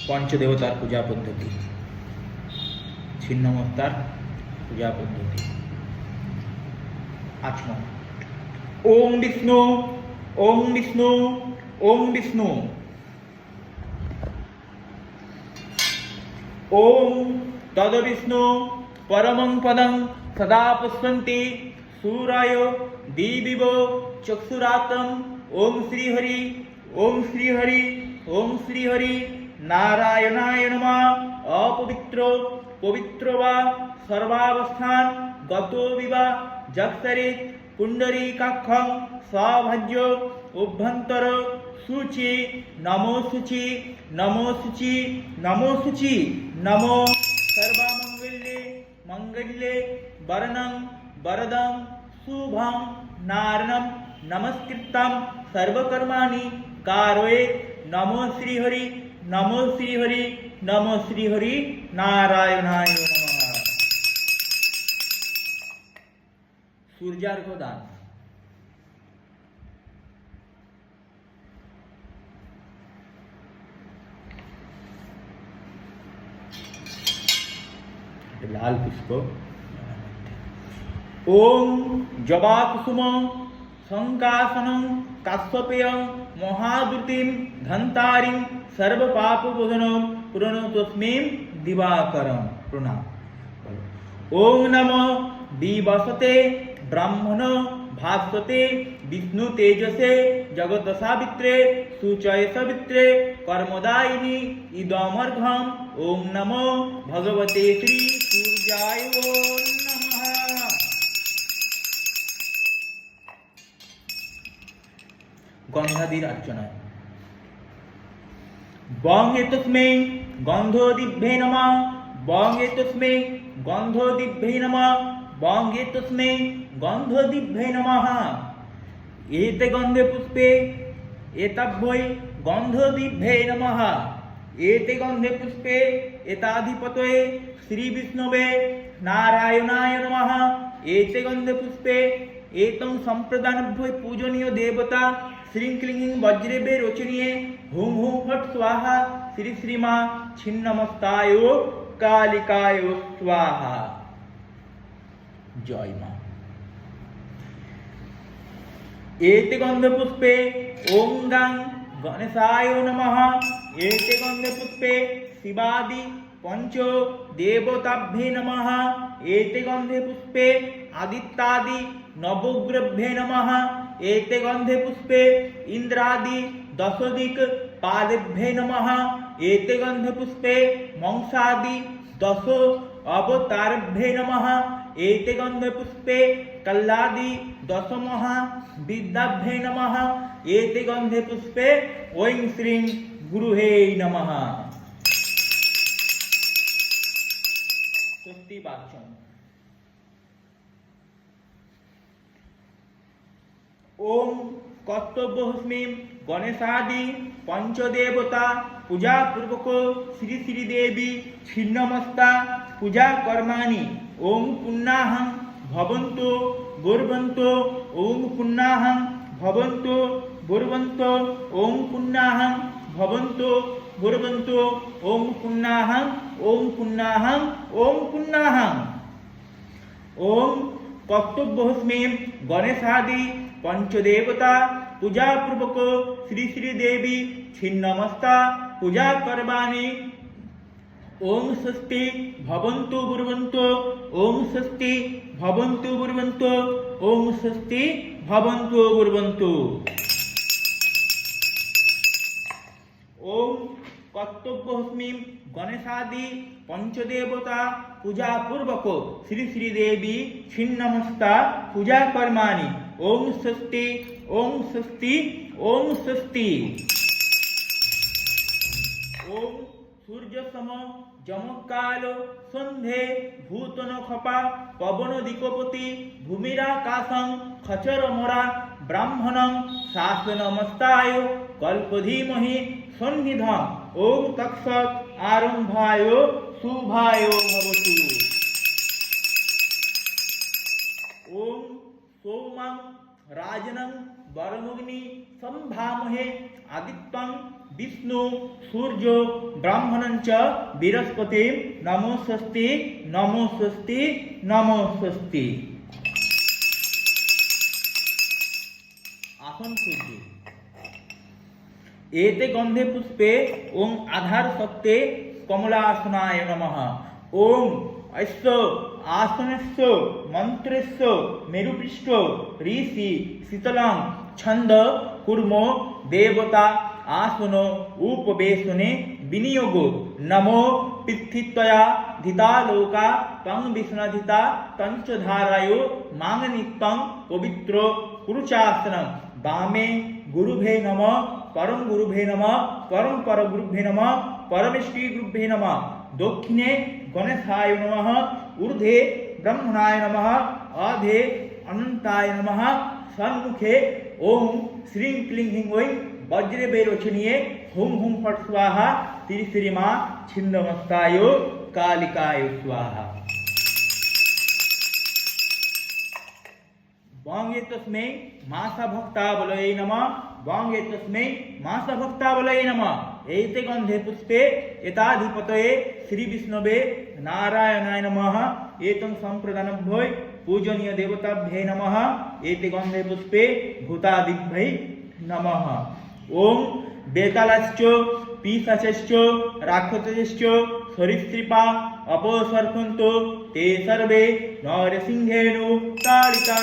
পঞ্চদেবতার পূজা পদ্ধতি, ছিন্নমস্তার পূজা পদ্ধতি। আচমন। ওম বিষ্ণু, ওম বিষ্ণু, ওম বিষ্ণু। ওম তদ বিষ্ণু পরমং পদং সদা পুষ্পন্তি সূরায় দিবিব চক্ষুরাতম। ওম শ্রী হরি, ওম শ্রী হরি, ওম শ্রী হরি। নারায়ণায় নমঃ। অপবিত্র পবিত্র বা সর্বাবস্থান গত বিবা যক্ষরে পুণ্ডরীকাক্ষং স্বভাজ্য অভ্যন্তর শুচি নমো শুচি, নমো শুচি, নমো শুচি। নমো সর্বমঙ্গলে মঙ্গলে বরণং বরদং শুভং নারায়ণং নমস্কৃত্যং সর্বকর্মাণি কারয়েৎ। নমো শ্রী হরি, নমো শ্রী হরি, নমো শ্রী হরি। নারায়ণায় নমঃ। সূর্যার্ঘ্য দান। লাল পুষ্প। ওম জবা কুসুম শঙ্কাসনং কাশ্যপেয়ং মহাদুতিম ধন্তারিং সর্বপাপবোধনং প্রণতস্মৈ দিবাকরং। প্রণাম। ওম নমঃ দিবসতে ব্রাহ্মণ ভাস্বতে বিষ্ণু তেজসে জগৎ সাবিত্রে সুচয় সবিত্রে কর্মদায়িনী ইদমর্ঘ্যম। ওম নমো ভগবতে শ্রী সূর্যায় নমঃ। গন্ধাদির অর্চনা। বং এতস্মৈ গন্ধোদিভ্যে নমঃ, বং এতস্মৈ গন্ধোদিভ্যে নমঃ, বং এতস্মৈ গন্ধোদিভ্যে নমঃ। এতে গন্ধে পুষ্পে এতাভ্যৈ গন্ধোদিভ্যে নমঃ। এতে গন্ধে পুষ্পে এতাধিপতয়ে শ্রী বিষ্ণবে নারায়ণায় নমঃ। এতে গন্ধে পুষ্পে এতং সম্প্রদানভ্যৈ পূজনীয় দেবতা শ্রীং ক্লিং বজ্রেবে রোচনীয়ে হুং হুং ফট স্বাহা শ্রী শ্রীমা ছিন্নমস্তায় কালিকায় স্বাহা। জয় মা। এতে গন্ধ পুষ্পে ওং গাং গণেশায় নমঃ। এতে গন্ধ পুষ্পে শিবাদি পঞ্চ দেবতাভ্যে নমঃ। এতে গন্ধে পুষ্পে আদিত্যাদি নবগ্রভ্যে নমঃ। এতে গন্ধে পুষ্পে ইন্দ্রাদি দশদিক পাদেভ্যে নমঃ। এতে গন্ধে পুষ্পে মংসাদি দশ অবতারভ্যে নমঃ। এতে গন্ধে পুষ্পে কল্লাদি দশ মহা বিদ্যাভ্যে নমঃ। এতে গন্ধে পুষ্পে ঐং শ্রীং গুরুহে নমঃ। স্বস্তি বাচন। ওম কর্তব্যহস্মি গণেশাদি পঞ্চদেবতা পূজা পূর্বক শ্রী শ্রী দেবী ছিন্নমস্তা পূজা কর্মাণি। ওম পুণ্যাহং ভবন্তু গৌরবন্তু, ওম পুণ্যাহং ভবন্তু গৌরবন্তু, ওম পুণ্যাহং ভবন্তু গৌরবন্তু, ওম পুণ্যাহং, ওম পুণ্যাহং, ওম পুণ্যাহং। ওম কর্তব্যহস্মি গণেশাদি পঞ্চদেবতা পূজা পূর্বক শ্রী শ্রী দেবী ছিন্নমস্তা পূজা কর্মাণি। ওম স্বস্তি ভবন্তু গুরুবন্তু, ওম স্বস্তি ভবন্তু গুরুবন্তু, ওম স্বস্তি ভবন্তু গুরুবন্তু। ওম কর্তব্যহস্মি গণেশাদি পঞ্চদেবতা পূজা পূর্বক শ্রী শ্রী দেবী ছিন্নমস্তা পূজা কর্মাণি। ওম স্বস্তি, ওম স্বস্তি, ওম স্বস্তি। ওম সূর্যসম যমকাল সন্ধে ভূতন খপা পবন দিকপতি ভূমিরাকাশং খচরমরা ব্রাহ্মণং শাসনমস্তায় কল্পধীমহি সন্নিধম। ওম তৎসৎ আরম্ভায় শুভায় ভবতু। ওম সৌমং রাজনং বরমগ্নি সম্ভামহে আদিত্যং विष्णु सूर्यो ब्राह्मणञ्च बृहस्पति नमो स्वस्ति नमो स्वस्ति नमो स्वस्ति। आसन सूर्य एते गंधे पुष्पे ओम आधार सत्ते कमलासनाय नमः। ओम अस्य आसनस्य मंत्रस्य मेरुपृष्ठ ऋषि शीतलं छंद कुर्मो देवता आसन उपवेशने विनियोगो नमो पित्थित्वया धिता लोका तं विष्णधिता तंच धारायो मांग नित्यं पवित्रो कुरुचासनं। वामे गुरुभे नमः परम गुरुभे नमः परम पर गुरुभे नमः परमेष्टि गुरुभे नमः। दक्षिणे गणेशाय नमः ऊर्ध्वे ब्रह्मणाय नमः अधे अनंताय नमः। सन्मुखे ओम श्रीं क्लीं ह्रीं ऐं वज्रे वैरोचनीये हुं हुं फट् स्वाहा तिरिश्रीमा छिन्नमस्ताय कालिकाय स्वाहा। वांगे तस्मै मासा भक्तावलये नमः वांगे तस्मै मासा भक्तावलये नमः। एते गंधे पुष्पे एताधिपतये श्री विष्णवे नारायणाय नमः। एतं संप्रदानभ्यै पूजनीय देवताभ्यै नमः। एते गंधे पुष्पे भूतादिभ्यै नमः। ओम बेतालश्च पिशाचश्च राक्षसश्च सरीसृपा अपसर्पन्तो ते सर्वे नरसिंहेन ताडिता।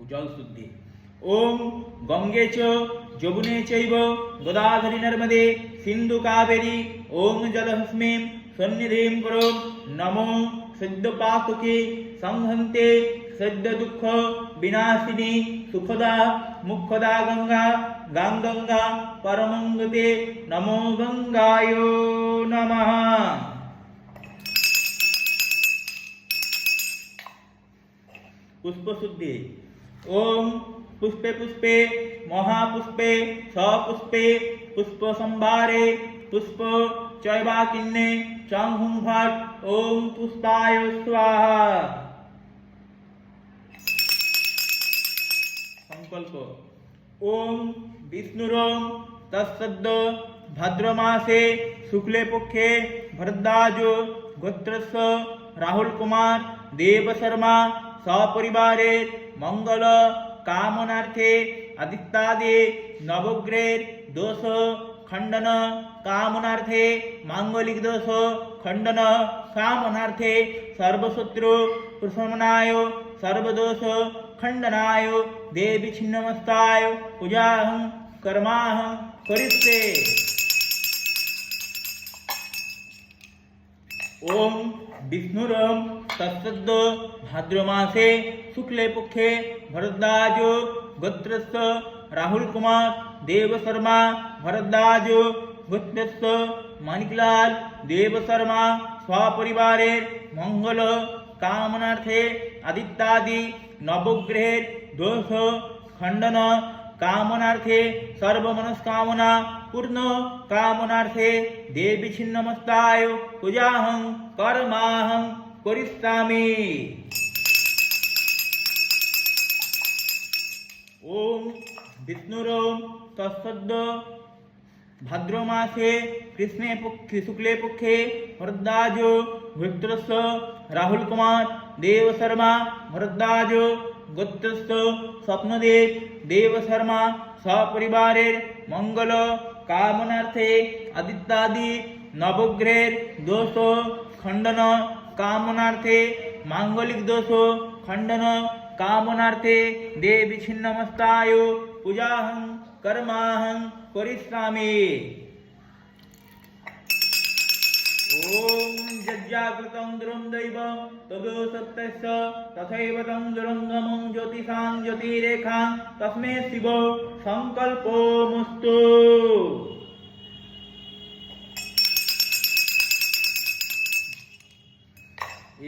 जल शुद्धि ओम गंगे च जमुने चैव गोदावरी नर्मदे सिंधु कावेरी ओम जलहस्मीं सन्निधिं करो नमो सद्य पातके संहन्ते सद्य दुःख विनाशिनी सुखदा मुखदा गंगा गंगा परमंगते नमो गंगायो नमः। पुष्प शुद्धि ओम पुष्पे पुष्पे महापुष्पे सपुष्पे पुष्प संभारे पुष्प चैवाकिन्ने चांहुं भट्ट ओम पुष्पाय स्वाहा। संकल्प ओम विष्णुरं तत्सद्द भाद्रमासे शुक्ले पक्षे भरद्वाजो गोत्रस्य राहुल कुमार देव शर्मा सपरिवारे मंगल कामनार्थे आदित्यादि नवग्रह दोष खंडन कामनार्थे मांगलिक दोष खंडन कामनार्थे सर्वशत्रु प्रशमनाय सर्वदोष खंडनाय देवी छिन्नमस्ताय पूजाहं कर्माहं करिष्ये। ओम विष्णुरं तत्सद्द भाद्रमासे शुक्ले पक्षे भरद्वाजो गोत्रस्य राहुल कुमार देव शर्मा भरद्वाजो गोत्रस्य माणिकलाल देव शर्मा स्वपरिवारे मंगल कामनार्थे आदित्यादि नवग्रह दोष खंडन कामनार्थे सर्वमनस्कामना पूर्ण कामनार्थे देवी छिन्नमस्ताय पूजाहं कर्माहं करिष्यामि। ओम विष्णुरं तत्सद्द भाद्रमासे कृष्णे पक्षे शुक्ले पक्षे भरद्वाजो गोत्रस्य राहुल कुमार देव शर्मा भरद्वाजो गोत्रस्य स्वप्नदेव देव शर्मा सपरिवारे मंगल कामनार्थे आदित्यादि नवग्रह दोष खंडन कामनार्थे मांगलिक दोष खंडन कामनार्थे देवी छिन्नमस्ताय पूजाहं कर्माहं करिष्यामि। ओम यज्ञाकृतं दुरंदैव ततो सत्यस्य तथैव तं दुरंगमं ज्योतिषां ज्योतिरेखां तस्मै शिव संकल्पोऽस्तु।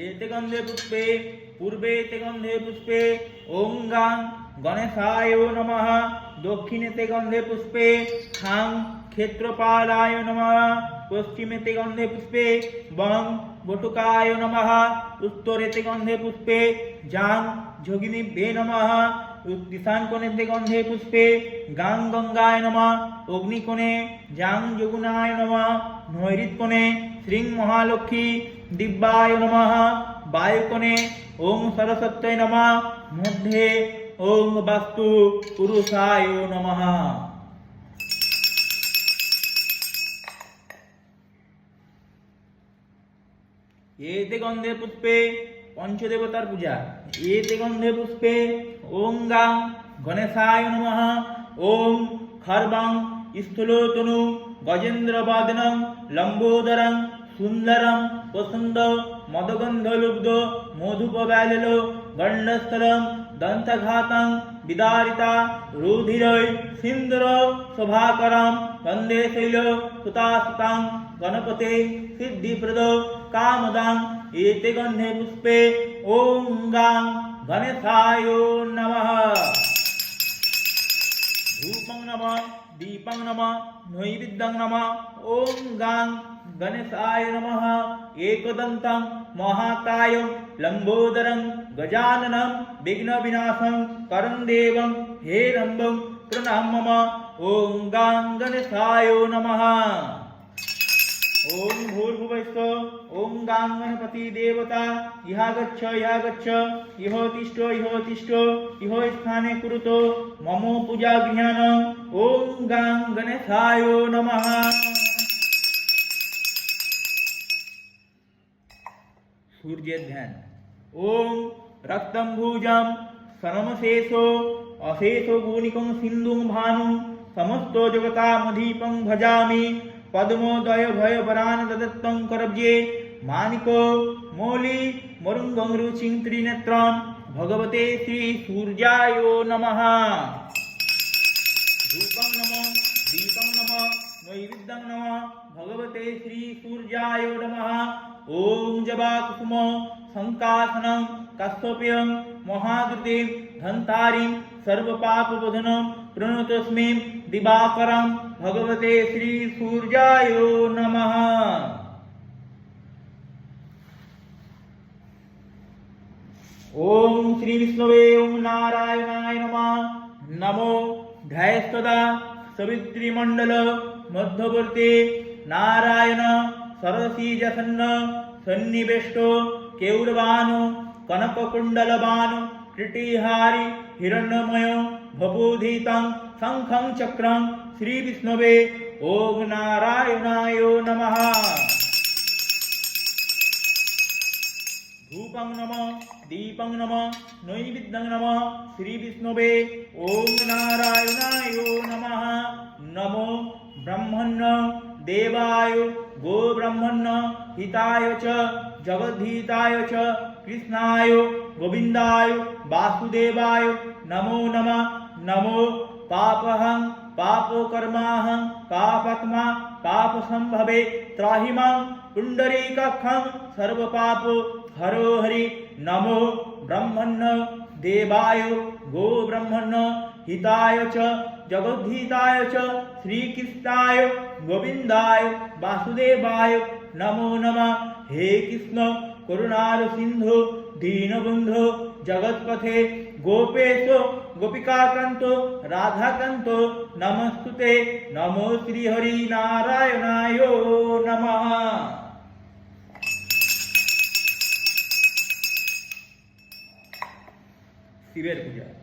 एते गंधे पुष्पे पूर्वे ते गंधे पुष्पे ओम गां गणेशाय नमः। दक्षिणे ते गंधे पुष्पे खां क्षेत्रपालाय नमः। पश्चिमे ते गंधे पुष्पे बं বটুকায় নমঃ উত্তরেতে গন্ধে পুষ্পে যাং যোগিনীভ্যে নমঃ ঈশান কোণেতে গন্ধে পুষ্পে গাং গঙ্গায় নমঃ অগ্নিকোণে যাং যমুনায় নমঃ নৈঋত কোণে শ্রীং মহালক্ষ্মী দিব্যায় নমঃ বায়ুকোণে ওং সরস্বত্যৈ নমঃ মধ্যে ওং বাস্তু পুরুষায় নমঃ। एते गंधे पुष्पे पंचदेवतार पूजा। एते गंधे पुष्पे ओं गां गणेशाय नमः ओं खर्वं स्थूलोतनु गजेन्द्रवदनं लंबोदरं सुंदरं वसंत मदगंधलुब्ध मधुपव्यालिलो गंडस्थलं दंतघातं विदारिता रुधिरै सिंदूर शोभाकरं वंदे शैल सुतासुतं गणपते सिद्धिप्रद कामदां। एते गंधे पुष्पे ओं गां गणेशाय नमः धूपं नमः दीपं नमः नैवेद्यं नमः ओं गां गणेशाय नमः एकदन्तं महाकायं लंबोदरं गजाननं विघ्नविनाशं करं देवं हेरम्बं प्रणमः ओं गां गणेशाय नमः। ओं भूर्भुवस्सुः ओं गां गणपति देवता इहा गच्छ इहो तिष्ठ इहो स्थाने कुरुतो मम पूजा गृहाण ओं गां गणेशाय नमः। सूर्य ध्यान ओं रक्तंभुजं सममशेषो अशेषो गुणिकं सिंधुं भानुं समस्तो जगतामधीपं भजामि पद्मोदय भय वरान दत्तं करब्जे मानिको मौली मरुंगं रुचिं त्रिनेत्रं भगवते श्री सूर्याय नमः धूपं नमः दीपं नमः नैवेद्यं नमः भगवते श्री सूर्याय नमः। ओं जबाकुसुम संकासनं कश्यप्यं महाद्रुतिं धन्तारिं सर्वपापबोधनं प्रणतोऽस्मि दिवाकरं भगवते श्री सूर्याय नमः। ओं श्री विष्णवे ओं नारायणाय नमः नमो ध्यायस्तदा सवित्रीमंडल मध्यवर्ती नारायण सरसीजसन्न सन्निवेष्टो केौरवानो कनककुण्डलवानो कृटिहारी हिरण्यमय भवोधीतं शंखं चक्रं श्री विष्णवे ओं नारायणाय नमः। धूपं नमः दीपं नमः नैवेद्यं नमः श्री विष्णवे ओं नारायणाय नमः। नमो ब्रह्मण्य देवाय गो ब्रह्मण्य हिताय च जगद्धिताय च कृष्णाय गोविंदाय वासुदेवाय नमो नमः। नमो पापहं पापकर्माहं पापात्मा पापसंभवे त्राहिमां पुंडरीकाक्षं सर्वपाप हरो हरि। नमो ब्रह्मण्य देवाय गो ब्रह्मण्य हिताय च जगद्धिताय च श्रीकृष्णाय गोविंदाय वासुदेवाय नमो नमः। हे कृष्ण करुणाल सिंधु दीनबंधु जगत्पथे गोपेशो गोपिकाकांतो राधाकांतो नमस्तुते नमो श्री हरि नारायणाय नमः। शिवेर पूजा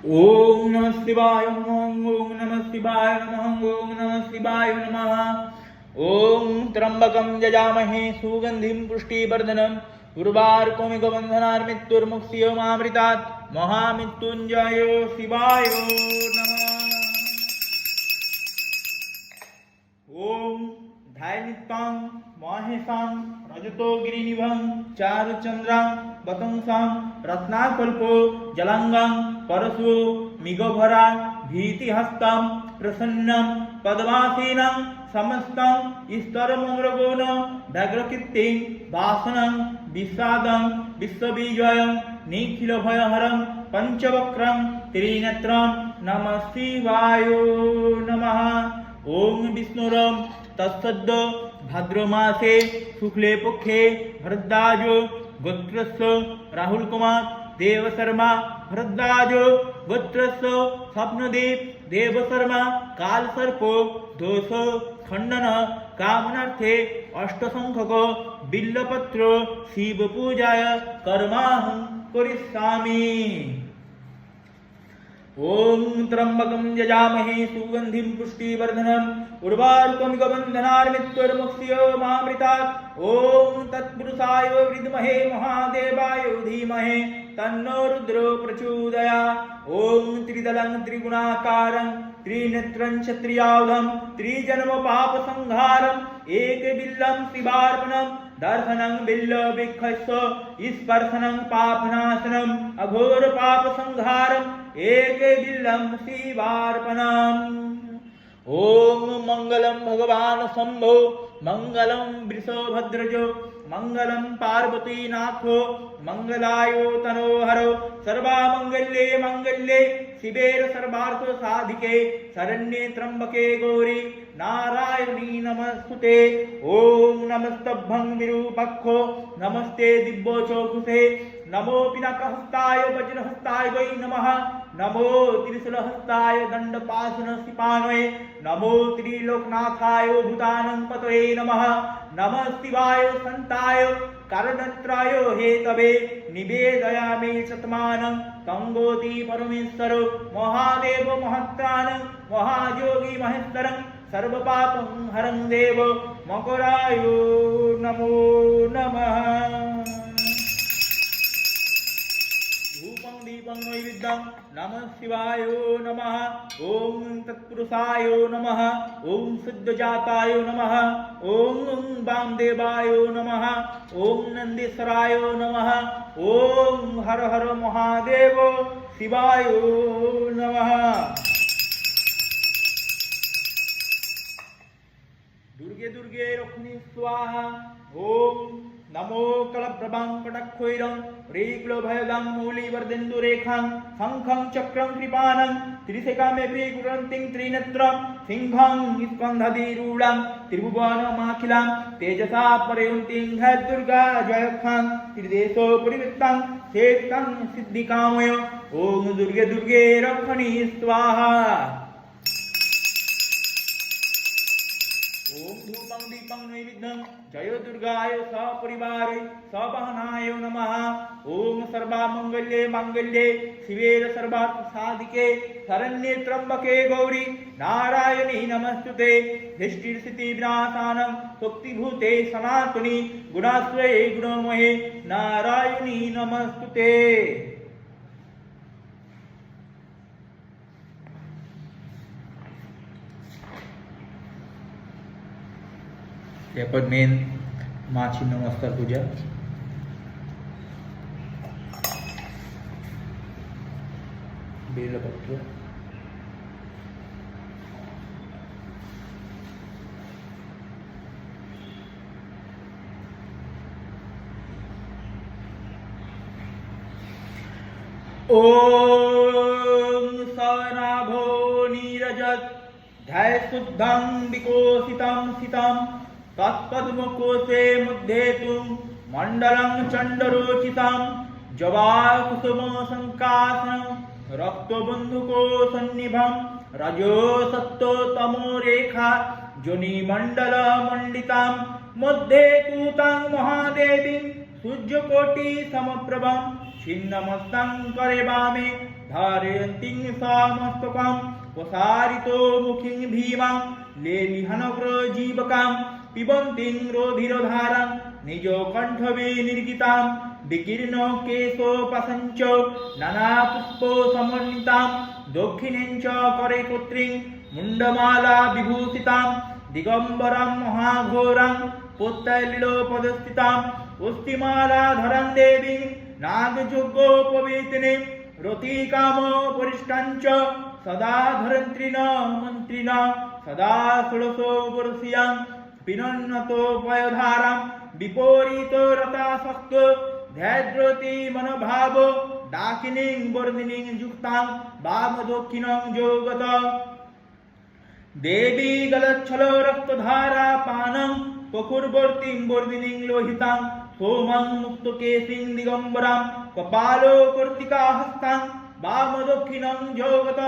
ओम नमः शिवाय नमः। ओम नमः शिवाय नमः। ओम नमः शिवाय नमः। ओम त्र्यंबकं यजामहे सुगंधिं पुष्टिवर्धनम् उर्वारुकमिव बन्धनान्मृत्युर्मुक्षीयमामृतात् महामृत्युञ्जय शिवाय नमः। ओम ध्यानित्वां महेशां रजतो गिरिनिभं चारुचन्द्रां वतंसां रत्नाकल्पो जलांगां परशु मिगभरा भीतिहस्तं प्रसन्नं पद्मासीनं समस्तं स्तरमृगोन व्याघ्रकीर्तिं वासनं विषादं विश्वविजयं निखिलभयहरं पंचवक्रं त्रिनेत्रं नमः शिवाय नमः। ओम विष्णुरं तत्सद्द भाद्रमासे शुक्ले पक्षे भरद्वाज गोत्रस्य राहुल कुमार देवशर्मा भरद्वाज गोत्रस्य स्वप्नदेव देवशर्मा कालसर्प दोष खंडन कामनार्थे अष्टसंख्यक बिल्लपत्र शिव पूजाय कर्माहं करिष्यामि। ओम त्र्यंबकं यजामहे सुगंधिं पुष्टिवर्धनम् उर्वारुकमिव बन्धनान्मृत्युर्मुक्षीयमामृतात्। ओम तत्पुरुषाय विद्महे महादेवाय धीमहि तन्नो रुद्रो प्रचोदयात्। ओम त्रिदलं त्रिगुणाकारं त्रिनेत्रं क्षत्रियावधं त्रिजन्म पापसंहारम् एकबिल्लं शिवार्पणम् दर्शनं बिल्लवृक्षस्य स्पर्शनं पापनाशनम् अघोर पापसंहारम् एकबिल्लं शिवार्पणम्। ओम मंगलम भगवान शंभो मंगलम वृषभद्रजो मंगलम पार्वतीनाथो मंगलायो तनोहरो सर्वामंगल्ये मंगल्ये शिवेर सर्वार्थ साधिके शरण्ये त्र्यंबके गौरी नारायणी नमस्तुते। ओम नमस्तभं विरूपक्षो नमस्ते दिव्यचोखुषे नमो पिनाकहस्ताय वज्रहस्ताय वै नमः। नमो त्रिशूलहस्ताय दण्डपाशनशिपाणये नमो त्रिलोकनाथाय भूतानं पतये नमः। नमः शिवाय सन्ताय कारणत्राय हेतवे निवेदयामि शतमानं कंगोति परमेश्वर महादेव महत्तानं महायोगी महेश्वरं सर्वपापं हरं देव मकराय नमो नमः। धूपं दीपं नैवेद्यं नमः शिवाय नमः। ओम तत्पुरुषाय नमः। ओम सिद्धजाताय नमः। ओम वामदेवाय नमः। ओम नंदीश्वराय नमः। ओम हर हर महादेव शिवाय नमः। दुर्गे दुर्गे रक्षिणी स्वाहा। ओम नमो कलप्रभां कटक्षैरं ह्रीक्लोभयदं मूलिवर्धेन्दुरेखां शङ्खं चक्रं कृपानं त्रिशेखामेपि गुरन्तिं त्रिनेत्रं सिंहं स्कन्धधिरूढं त्रिभुवनमाखिलां तेजसा परयन्तीं दुर्गा जयखां त्रिदेशो परिवृत्तं शेतं सिद्धिकामय। ओम दुर्गे दुर्गे रक्षणी स्वाहा। ओम धूपं दीपं नैवेद्यं जय दुर्गाय सपरिवारे सवाहनाय नमः। ओम सर्वमंगल्ये मांगल्ये शिवे सर्वार्थ साधिके शरण्ये त्र्यंबके गौरी नारायणी नमस्तुते। दृष्टिस्थिति विनाशानं शक्तिभूते सनातनी गुणाश्रये गुणमये नारायणी नमस्तुते। पर मेन माछी नमस्कार पूजा। बेलपत्र ओम सनाभो नीरजत ध्याय शुद्धं विकोसितं सितं तत्पद्मकोशे मुद्धेतुं मण्डलं चण्डरोचितं जवाकुसुमसङ्कासनं रक्तबन्धुको सन्निभं रजो सत्तो तमो रेखा जोनिमण्डलमण्डितां मध्ये तु तां महादेवीं सूर्यकोटि समप्रभं छिन्नमस्तं करे वामे धारयन्तीं समस्तकं प्रसारितो मुखीं भीमां लेलिहनग्रजीवकां पिबन्तीं रोधिरधारां निजकण्ठवे निर्गितां विकीर्ण केशोपसञ्च नानापुष्पसमन्वितां दक्षिणें च करे पुत्रीं मुण्डमाला विभूषितां दिगम्बरां महाघोरां पुत्तलीलोपदस्थितां उस्तिमालाधरां देवीं नागयज्ञोपवीतिनीं रतिकामोपरिष्टां च सदा धरन्त्रिण मन्त्रिण सदा षोडशोपवर्षीयां पिनन्नतोपयधारां विपरीतो रतासक्त ध्याद्रति मनोभाव डाकिनीं वर्धिनीं युक्तां वामदक्षिणं योगत देवी गलच्छल रक्तधारा पानं पकुर्वर्तीं वर्धिनीं लोहितां सोमं मुक्तकेशीं दिगम्बरां कपालो कर्तिकाहस्तां वामदक्षिणं योगत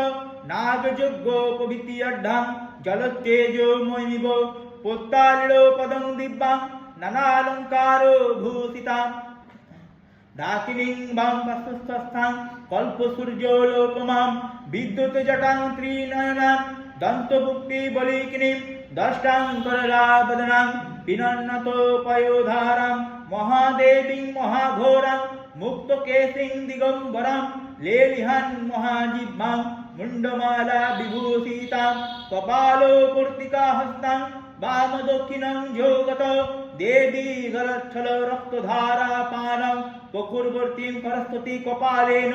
नागयज्ञोपवीत्यड्ढां जलतेजोमयिव पोत्तालिलोपदं दिव्यां नानालङ्कारो भूषितां डाकिनीं वामपक्षस्थां कल्पसूर्योलोपमां विद्युतजटां त्रिनयनां दन्तभुक्तिबलिकिनीं दष्टां करलाबदनां पिनन्नतोपयोधारां महादेवीं महाघोरां मुक्तकेशीं दिगम्बरां लेलिहां महाजिह्वां मुण्डमाला विभूषितां कपालो कर्तिकाहस्तां वामदक्षिणं योगत देवी गलच्छल रक्तधारा पानं पकुर्वर्तीं करस्तति कपालेन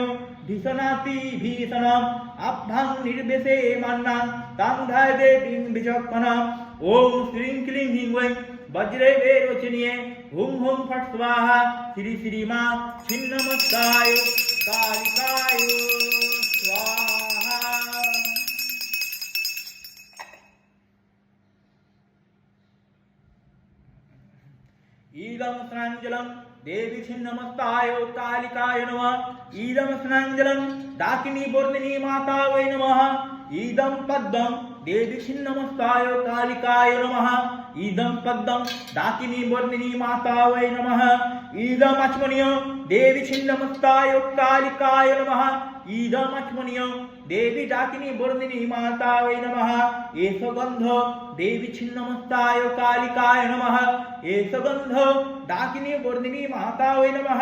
भीषणाति भीषणम् आभ्यां निर्विशे मन्नां तां ध्याय देवीं विचक्षणाम् ॐ श्रीं क्लीं ह्रीं वै वज्रे वेरोचनीये हुं हुं फट् स्वाहा श्री श्रीमा छिन्नमस्ताय कालिकाय स्वाहा। ईदं स्नाञ्जलं देवी छिन्नमस्ताय कालिकाय नमः। ईदं स्नाञ्जलं डाकिनी वर्धिनी माता वै नमः। ईदं पद्मं देवी छिन्नमस्ताय कालिकाय नमः। ईदं पद्मं डाकिनी वर्धिनी माता वै नमः। ईदं आचमनीयं देवी छिन्नमस्ताय कालिकाय नमः। ईदं आचमनीयं देवी डाकिनी वर्धिनी माता वै नमः। एष गन्ध देवी छिन्नमस्ताय कालिकाय नमः। एष गन्ध डाकिनी वर्धिनी माता वै नमः।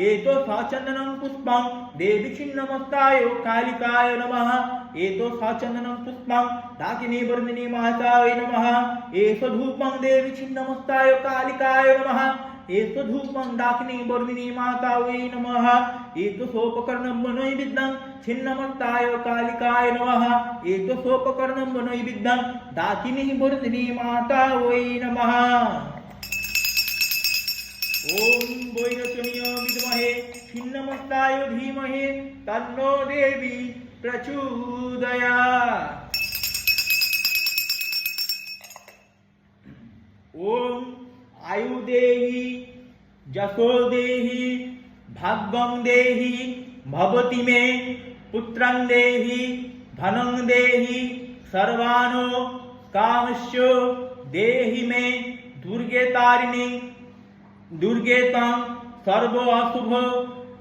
एतो सचन्दनं पुष्पं देवी छिन्नमस्ताय कालिकाय नमः। एतो सचन्दनं पुष्पं डाकिनी वर्धिनी माता वै नमः। एष धूपं देवी छिन्नमस्ताय कालिकाय नमः। एष धूपं डाकिनी वर्धिनी माता वै नमः। एतो सोपकर्णं नैवेद्यं छिन्नमस्ताय कालिकाय नमः। एतो सोपकर्णं नैवेद्यं डाकिनी वर्धिनी माता वै नमः। ॐ वैरचनीय विद्महे छिन्नमस्ताय धीमहि तन्नो देवी प्रचोदयात्। ॐ आयु देहि जसो देहि भाग्यं देहि भवति मे पुत्रं देहि धनं देहि सर्वानो कामस्य देहि मे दुर्गे तारिणी दुर्गे तां सर्व अशुभ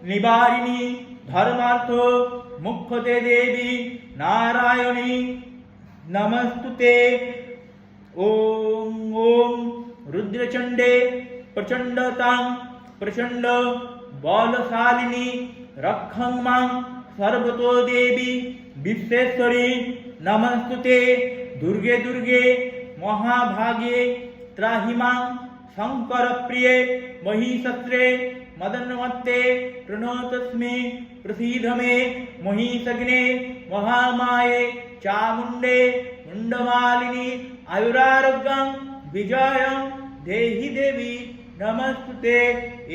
निवारिणी धर्मार्थ मुख्यते देवी नारायणी नमस्तुते। ॐ रुद्रचण्डे प्रचण्डतां प्रचण्ड बलशालिनी रक्षं मां सर्वतो देवी विश्वेश्वरी नमस्तुते। दुर्गे दुर्गे महाभागे त्राहि मां शङ्करप्रिये महिषत्रे मदन्वत्ते प्रणतस्मै प्रसीद मे महिषग्ने महामाये चामुण्डे मुण्डमालिनी आयुरारोग्यं विजयं देहि देवी नमस्तुते।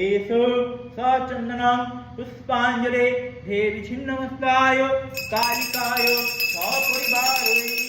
एष सचन्दनं पुष्पाञ्जले देवी छिन्नमस्ताय कालिकाय सपरिवारै